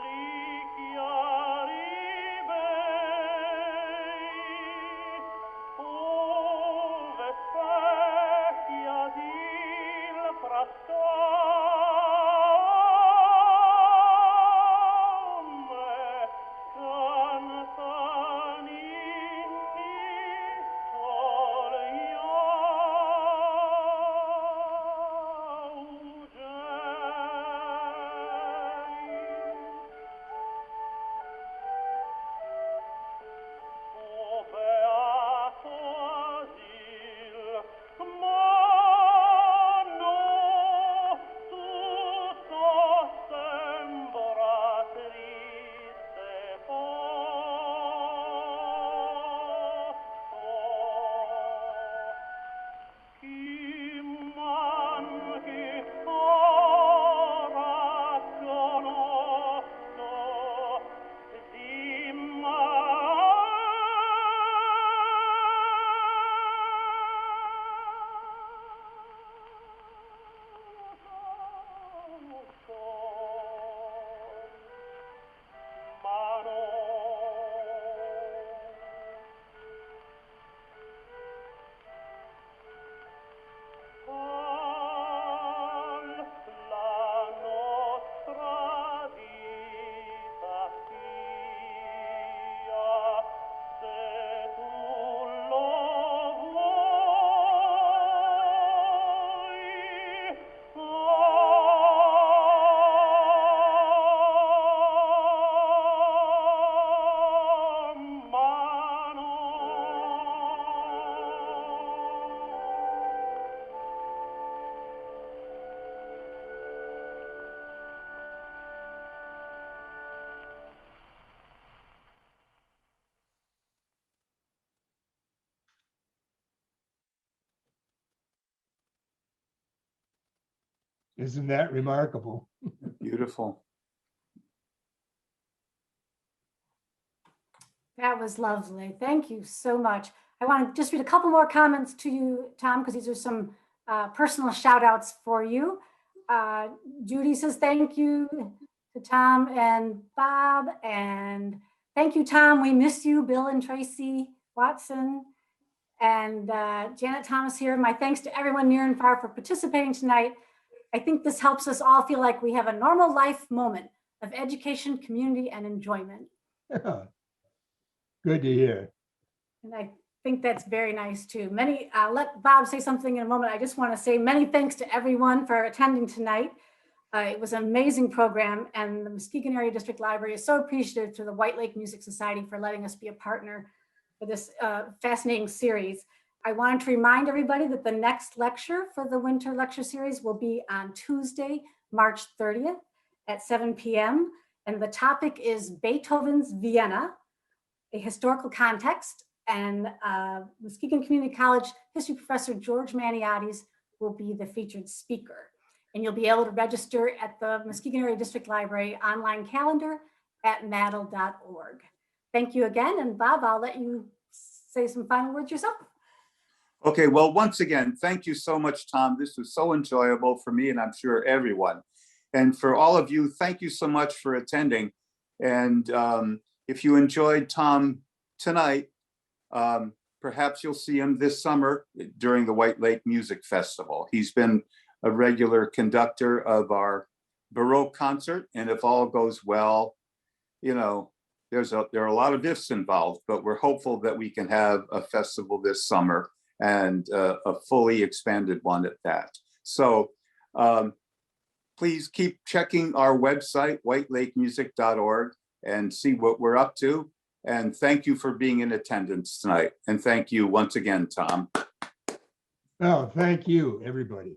chiari bei, ove specchia il frascame, cantanini O beato asil, ma no, tutto sembra triste posto. Chi manchi ora conosco, la nostra vita sia, se tu lo vuoi, ma no. Isn't that remarkable? Beautiful. That was lovely. Thank you so much. I want to just read a couple more comments to you, Tom, because these are some personal shout outs for you. Judy says thank you to Tom and Bob. And thank you, Tom. We miss you, Bill and Tracy Watson. And Janet Thomas here. My thanks to everyone near and far for participating tonight. I think this helps us all feel like we have a normal life moment of education, community, and enjoyment. Good to hear. And I think that's very nice too. I'll let Bob say something in a moment. I just want to say many thanks to everyone for attending tonight. It was an amazing program, and the Muskegon Area District Library is so appreciative to the White Lake Music Society for letting us be a partner for this fascinating series. I wanted to remind everybody that the next lecture for the winter lecture series will be on Tuesday, March 30th at 7 p.m. And the topic is Beethoven's Vienna, a historical context. And Muskegon Community College history professor George Maniotis will be the featured speaker. And you'll be able to register at the Muskegon Area District Library online calendar at maddle.org. Thank you again. And Bob, I'll let you say some final words yourself. Okay, well, once again, thank you so much, Tom. This was so enjoyable for me, and I'm sure everyone. And for all of you, thank you so much for attending. And if you enjoyed Tom tonight, perhaps you'll see him this summer during the White Lake Music Festival. He's been a regular conductor of our Baroque concert, and if all goes well, you know, there are a lot of ifs involved, but we're hopeful that we can have a festival this summer, and a fully expanded one at that. So please keep checking our website, whitelakemusic.org, and see what we're up to. And thank you for being in attendance tonight. And thank you once again, Tom. Oh, thank you, everybody.